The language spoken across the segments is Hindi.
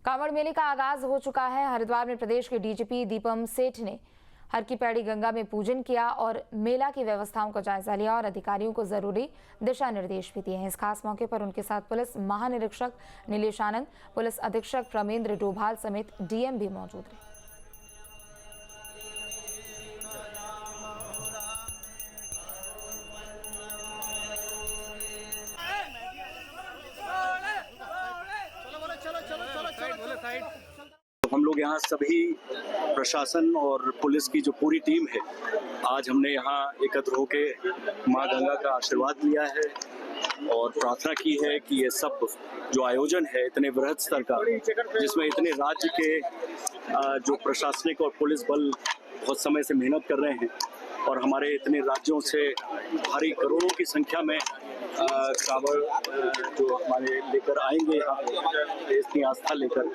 कांवड़ मेले का आगाज हो चुका है। हरिद्वार में प्रदेश के डीजीपी दीपम सेठ ने हर की पैड़ी गंगा में पूजन किया और मेला की व्यवस्थाओं का जायजा लिया और अधिकारियों को जरूरी दिशा निर्देश भी दिए हैं। इस खास मौके पर उनके साथ पुलिस महानिरीक्षक नीलेश आनंद, पुलिस अधीक्षक प्रमेंद्र डोभाल समेत डीएम भी मौजूद रहे। हम लोग यहाँ सभी प्रशासन और पुलिस की जो पूरी टीम है, आज हमने यहाँ एकत्र होके माँ गंगा का आशीर्वाद लिया है और प्रार्थना की है कि ये सब जो आयोजन है इतने बृहद स्तर का, जिसमें इतने राज्य के जो प्रशासनिक और पुलिस बल बहुत समय से मेहनत कर रहे हैं और हमारे इतने राज्यों से भारी करोड़ों की संख्या में कांवड़ जो हमारे लेकर आएंगे यहाँ देश की आस्था लेकर,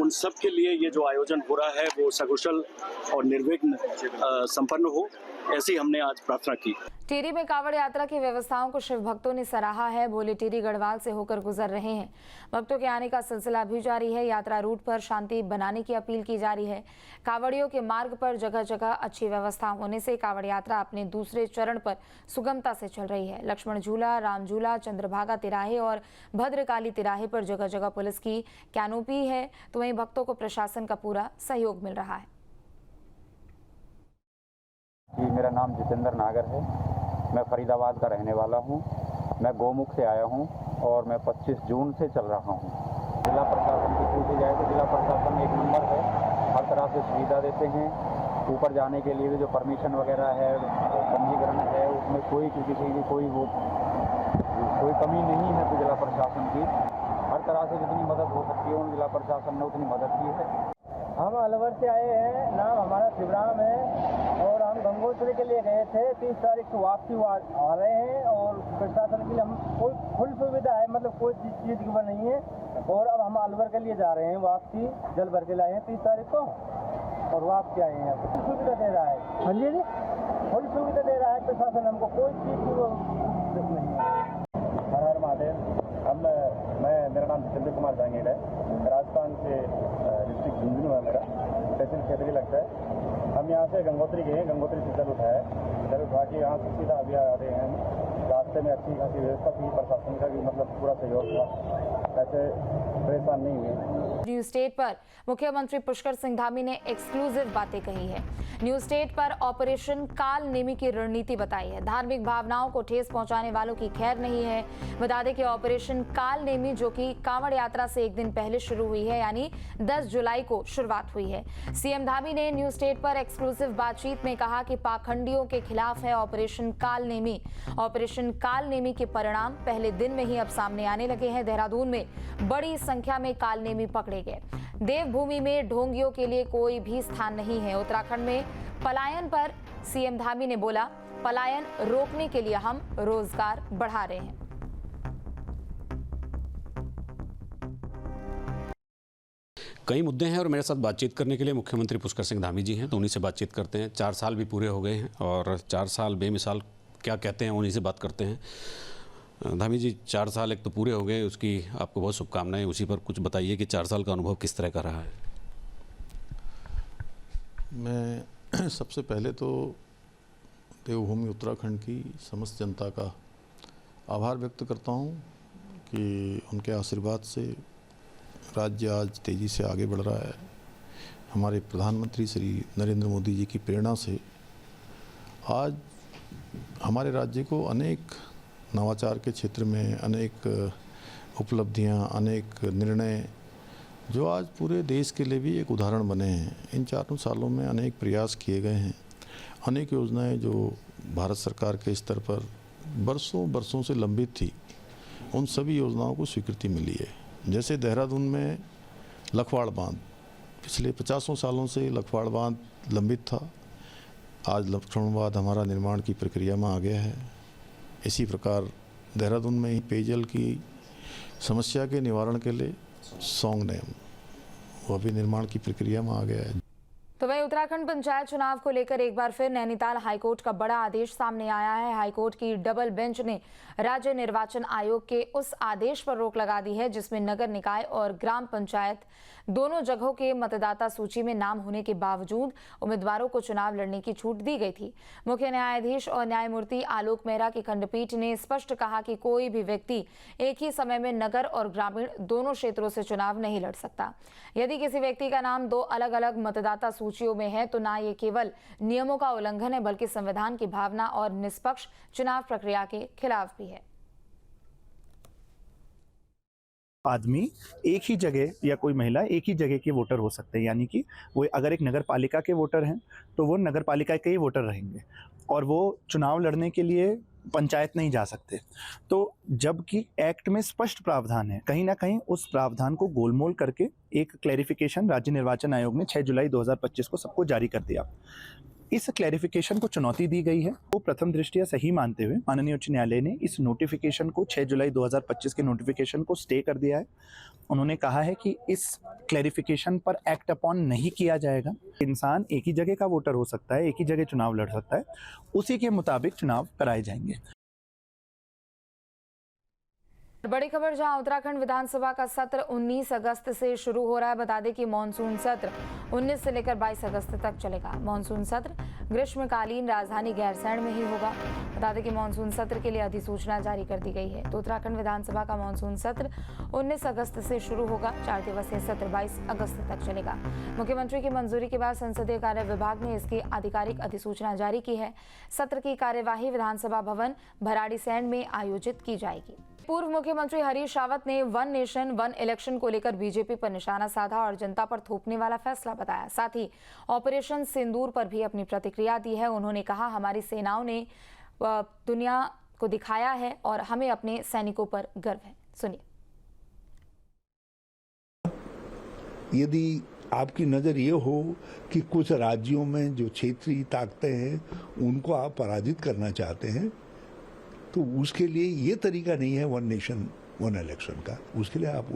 उन सब के लिए ये जो आयोजन हो रहा है वो सकुशल और निर्विघ्न संपन्न हो, ऐसी हमने आज प्रार्थना की। टिहरी में कांवड़ यात्रा की व्यवस्थाओं को शिव भक्तों ने सराहा है। बोले टिहरी गढ़वाल से होकर गुजर रहे हैं। भक्तों के आने का सिलसिला भी जारी है। यात्रा रूट पर शांति बनाने की अपील की जा रही है। कांवड़ियों के मार्ग पर जगह जगह अच्छी व्यवस्था होने से कांवड़ यात्रा अपने दूसरे चरण पर सुगमता से चल रही है। लक्ष्मण झूला, राम झूला, चंद्रभागा तिराहे और भद्रकाली तिराहे पर जगह जगह पुलिस की कैनोपी है, तो वहीं भक्तों को प्रशासन का पूरा सहयोग मिल रहा है। मेरा नाम जितेंद्र नागर है। मैं फरीदाबाद का रहने वाला हूं। मैं गोमुख से आया हूं और मैं 25 जून से चल रहा हूं। जिला प्रशासन की पूछी जाए तो जिला प्रशासन एक नंबर है, हर तरह से सुविधा देते हैं। ऊपर जाने के लिए भी जो परमिशन वगैरह है, पंजीकरण है, उसमें कोई किसी की कोई कमी नहीं है। तो जिला प्रशासन की हर तरह से जितनी मदद हो सकती है उन जिला प्रशासन ने उतनी मदद की है। हम अलवर से आए हैं, नाम हमारा शिवराम है और हम गंगोत्री के लिए गए थे। 30 तारीख को वापसी आ रहे हैं और प्रशासन के लिए हम कोई फुल सुविधा है, मतलब कोई चीज़ की वो नहीं है। और अब हम अलवर के लिए जा रहे हैं, वापसी जल भर के लाए हैं 30 तारीख को और वापसी आए हैं। फुल सुविधा दे रहा है। हाँ जी, फुल सुविधा दे रहा है प्रशासन, हमको कोई चीज़ की वो नहीं है। हर हर महादेव। मेरा नाम जितेंद्र कुमार जांगीर है। राजस्थान से डिस्ट्रिक्ट झुंझुनू है मेरा, तहसील खेतरी लगता है। हम यहाँ से गंगोत्री गए हैं, गंगोत्री से जल उठाया, जल उठा के यहाँ से सीधा अभी आ रहे हैं। रास्ते में अच्छी खासी व्यवस्था थी, प्रशासन का भी मतलब पूरा सहयोग था, ऐसे परेशान नहीं हुए। न्यूज स्टेट पर मुख्यमंत्री पुष्कर सिंह धामी ने एक्सक्लूसिव बातें कही है। न्यूज स्टेट पर ऑपरेशन काल नेमी की रणनीति बताई है। धार्मिक भावनाओं को ठेस पहुंचाने वालों की खैर नहीं है। बता दें कि ऑपरेशन काल नेमी, जो कि कांवड़ यात्रा से एक दिन पहले शुरू हुई है, यानी 10 जुलाई को शुरुआत हुई है। सीएम धामी ने न्यूज स्टेट पर एक्सक्लूसिव बातचीत में कहा कि पाखंडियों के खिलाफ है ऑपरेशन काल नेमी। ऑपरेशन काल नेमी के परिणाम पहले दिन में ही अब सामने आने लगे हैं। देहरादून में बड़ी संख्या में काल नेमी पकड़े गए। देवभूमि में ढोंगियों के लिए कोई भी स्थान नहीं है। उत्तराखंड में पलायन पर सीएम धामी ने बोला, पलायन रोकने के लिए हम रोजगार बढ़ा रहे हैं। कई मुद्दे हैं और मेरे साथ बातचीत करने के लिए मुख्यमंत्री पुष्कर सिंह धामी जी हैं, तो उन्हीं से बातचीत करते हैं। 4 साल भी पूरे हो गए हैं और 4 साल बेमिसाल क्या कहते हैं, उन्हीं से बात करते हैं। धामी जी, 4 साल एक तो पूरे हो गए, उसकी आपको बहुत शुभकामनाएं। उसी पर कुछ बताइए कि 4 साल का अनुभव किस तरह का रहा है। मैं सबसे पहले तो देवभूमि उत्तराखंड की समस्त जनता का आभार व्यक्त करता हूं कि उनके आशीर्वाद से राज्य आज तेज़ी से आगे बढ़ रहा है। हमारे प्रधानमंत्री श्री नरेंद्र मोदी जी की प्रेरणा से आज हमारे राज्य को अनेक नवाचार के क्षेत्र में अनेक उपलब्धियां, अनेक निर्णय जो आज पूरे देश के लिए भी एक उदाहरण बने हैं। इन 4 सालों में अनेक प्रयास किए गए हैं। अनेक योजनाएं जो भारत सरकार के स्तर पर बरसों से लंबित थी, उन सभी योजनाओं को स्वीकृति मिली है। जैसे देहरादून में लखवाड़ बांध, पिछले 50 सालों से लखवाड़ बांध लंबित था, आज लखवाड़ बांध हमारा निर्माण की प्रक्रिया में आ गया है। इसी प्रकार देहरादून में ही पेयजल की समस्या के निवारण के लिए सौंग डैम, वो अभी निर्माण की प्रक्रिया में आ गया है। तो वहीं उत्तराखंड पंचायत चुनाव को लेकर एक बार फिर नैनीताल हाईकोर्ट का बड़ा आदेश सामने आया है। हाईकोर्ट की डबल बेंच ने राज्य निर्वाचन आयोग के उस आदेश पर रोक लगा दी है जिसमें नगर निकाय और ग्राम पंचायत दोनों जगहों के मतदाता सूची में नाम होने के बावजूद उम्मीदवारों को चुनाव लड़ने की छूट दी गई थी। मुख्य न्यायाधीश और न्यायमूर्ति आलोक मेहरा की खंडपीठ ने स्पष्ट कहा कि कोई भी व्यक्ति एक ही समय में नगर और ग्रामीण दोनों क्षेत्रों से चुनाव नहीं लड़ सकता। यदि किसी व्यक्ति का नाम दो अलग अलग मतदाता सूचियों में है तो ना ये केवल नियमों का उल्लंघन है बल्कि संविधान की भावना और निष्पक्ष चुनाव प्रक्रिया के खिलाफ भी है। आदमी एक ही जगह या कोई महिला एक ही जगह के वोटर हो सकते हैं, यानी कि वो अगर एक नगर पालिका के वोटर हैं तो वो नगर पालिका के ही वोटर रहेंगे और वो चुनाव लड़ने के लिए पंचायत नहीं जा सकते। तो जबकि एक्ट में स्पष्ट प्रावधान है, कहीं ना कहीं उस प्रावधान को गोलमोल करके एक क्लैरिफिकेशन राज्य निर्वाचन आयोग ने 6 जुलाई 2025 को सबको जारी कर दिया। इस क्लैरिफिकेशन को चुनौती दी गई है। वो प्रथम दृष्टया सही मानते हुए माननीय उच्च न्यायालय ने इस नोटिफिकेशन को 6 जुलाई 2025 के नोटिफिकेशन को स्टे कर दिया है। उन्होंने कहा है कि इस क्लैरिफिकेशन पर एक्ट अपॉन नहीं किया जाएगा। इंसान एक ही जगह का वोटर हो सकता है, एक ही जगह चुनाव लड़ सकता है, उसी के मुताबिक चुनाव कराए जाएंगे। बड़ी खबर जहां उत्तराखंड विधानसभा का सत्र 19 अगस्त से शुरू हो रहा है। बता दें कि मानसून सत्र 19 से लेकर 22 अगस्त तक चलेगा। मानसून सत्र ग्रीष्मकालीन राजधानी गैरसैंण में ही होगा। बता दें कि मानसून सत्र के लिए अधिसूचना जारी कर दी गई है। तो उत्तराखंड विधानसभा का मानसून सत्र 19 अगस्त से शुरू होगा। 4 दिवसीय सत्र 22 अगस्त तक चलेगा। मुख्यमंत्री की मंजूरी के बाद संसदीय कार्य विभाग ने इसकी आधिकारिक अधिसूचना जारी की है। सत्र की कार्यवाही विधानसभा भवन भराड़ीसैंण में आयोजित की जाएगी। पूर्व मुख्यमंत्री हरीश रावत ने वन नेशन वन इलेक्शन को लेकर बीजेपी पर निशाना साधा और जनता पर थोपने वाला फैसला बताया। साथ ही ऑपरेशन सिंदूर पर भी अपनी प्रतिक्रिया दी है। उन्होंने कहा, हमारी सेनाओं ने दुनिया को दिखाया है और हमें अपने सैनिकों पर गर्व है। सुनिए। यदि आपकी नज़र ये हो कि कुछ राज्यों में जो क्षेत्रीय ताकतें हैं उनको आप पराजित करना चाहते हैं तो उसके लिए ये तरीका नहीं है वन नेशन वन इलेक्शन का। उसके लिए आप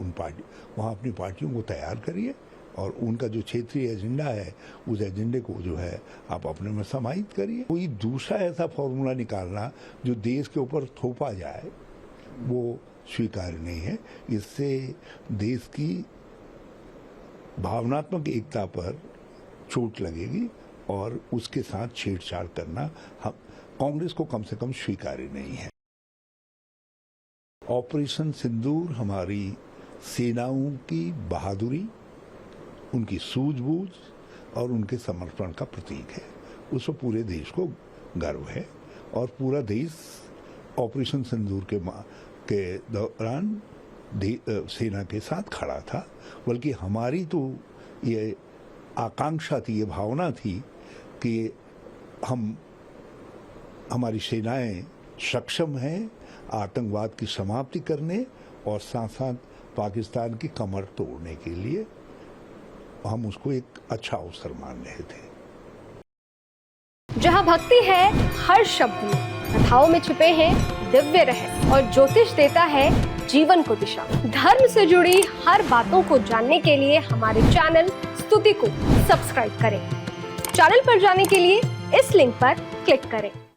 वहाँ अपनी पार्टियों को तैयार करिए और उनका जो क्षेत्रीय एजेंडा है उस एजेंडे को जो है आप अपने में समाहित करिए। कोई दूसरा ऐसा फॉर्मूला निकालना जो देश के ऊपर थोपा जाए वो स्वीकार्य नहीं है। इससे देश की भावनात्मक एकता पर चोट लगेगी और उसके साथ छेड़छाड़ करना हम कांग्रेस को कम से कम स्वीकार्य नहीं है। ऑपरेशन सिंदूर हमारी सेनाओं की बहादुरी, उनकी सूझबूझ और उनके समर्पण का प्रतीक है। उस पर पूरे देश को गर्व है और पूरा देश ऑपरेशन सिंदूर के दौरान सेना के साथ खड़ा था। बल्कि हमारी तो ये आकांक्षा थी, ये भावना थी कि हमारी सेनाएं सक्षम हैं आतंकवाद की समाप्ति करने और साथ साथ पाकिस्तान की कमर तोड़ने के लिए। हम उसको एक अच्छा अवसर मान रहे थे। जहां भक्ति है हर शब्द में, कथाओं में छुपे हैं दिव्य रहस्य और ज्योतिष देता है जीवन को दिशा। धर्म से जुड़ी हर बातों को जानने के लिए हमारे चैनल स्तुति को सब्सक्राइब करें। चैनल पर जाने के लिए इस लिंक पर क्लिक करें।